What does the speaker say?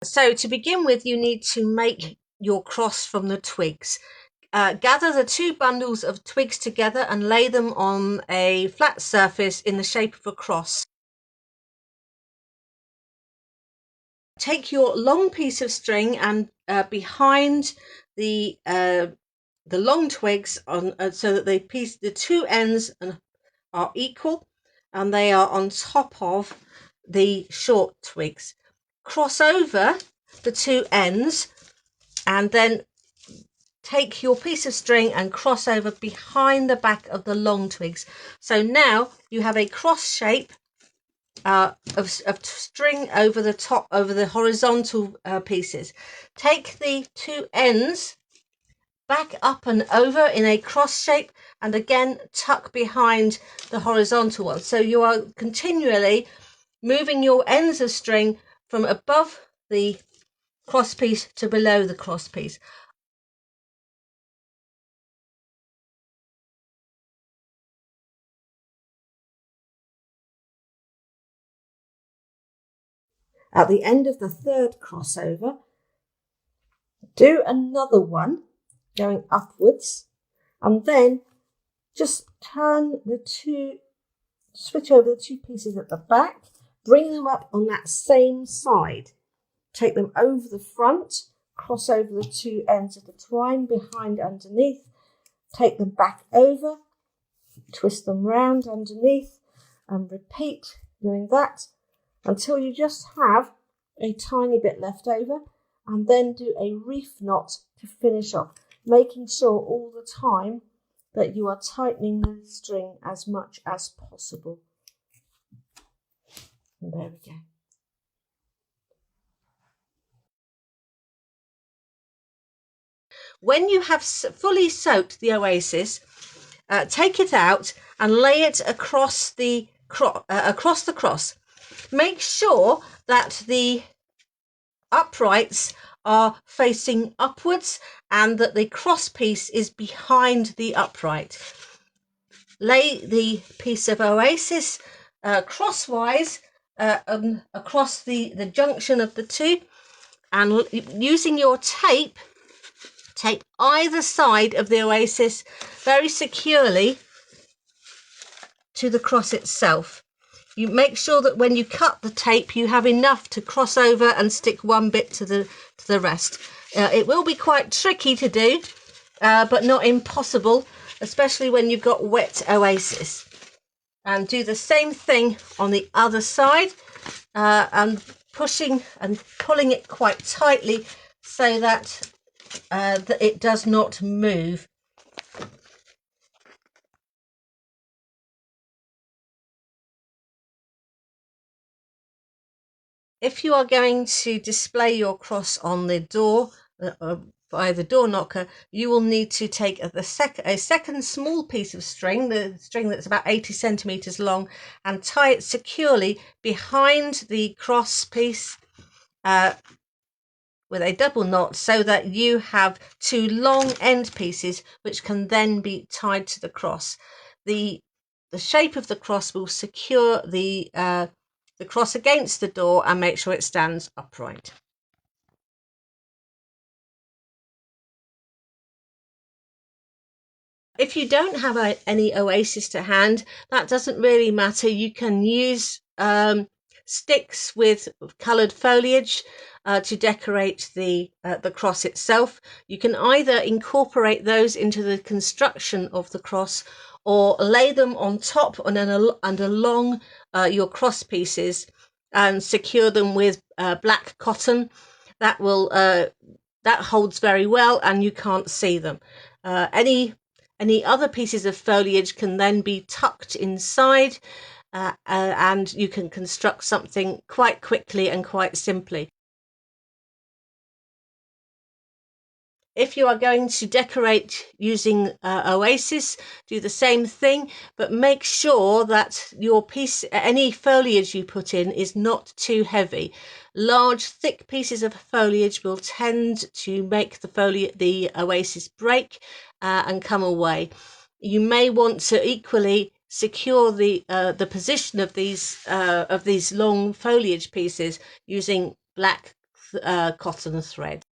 So to begin with, you need to make your cross from the twigs. Gather the 2 bundles of twigs together and lay them on a flat surface in the shape of a cross. Take your long piece of string and behind the long twigs on so that the 2 ends are equal and they are on top of the short twigs. Cross over the 2 ends and then take your piece of string and cross over behind the back of the long twigs. So now you have a cross shape of string over the top, over the horizontal pieces. Take the 2 ends back up and over in a cross shape and again tuck behind the horizontal one. So you are continually moving your ends of string from above the cross piece to below the cross piece. At the end of the 3rd crossover, do another one going upwards and then just switch over the 2 pieces at the back, bring them up on that same side, take them over the front, cross over the 2 ends of the twine behind underneath, take them back over, twist them round underneath and repeat doing that until you just have a tiny bit left over, and then do a reef knot to finish off, making sure all the time that you are tightening the string as much as possible. And there we go. When you have fully soaked the OASIS, take it out and lay it across the cross. Make sure that the uprights are facing upwards and that the cross piece is behind the upright. Lay the piece of OASIS crosswise across the junction of the 2, and using your tape either side of the OASIS very securely to the cross itself. You make sure that when you cut the tape you have enough to cross over and stick one bit to the rest. It will be quite tricky to do, but not impossible, especially when you've got wet OASIS. And do the same thing on the other side, and pushing and pulling it quite tightly so that it does not move. If you are going to display your cross on the door by the door knocker, you will need to take a second small piece of string, the string that's about 80 centimeters long, and tie it securely behind the cross piece with a double knot, so that you have 2 long end pieces which can then be tied to the cross. The shape of the cross will secure the cross against the door and make sure it stands upright. If you don't have any OASIS to hand, that doesn't really matter. You can use sticks with coloured foliage to decorate the cross itself. You can either incorporate those into the construction of the cross or lay them on top and along your cross pieces and secure them with black cotton. That will that holds very well and you can't see them. Any other pieces of foliage can then be tucked inside, and you can construct something quite quickly and quite simply. If you are going to decorate using OASIS, do the same thing, but make sure that your piece, any foliage you put in, is not too heavy. Large, thick pieces of foliage will tend to make the OASIS break and come away. You may want to equally secure the position of these long foliage pieces using black cotton thread.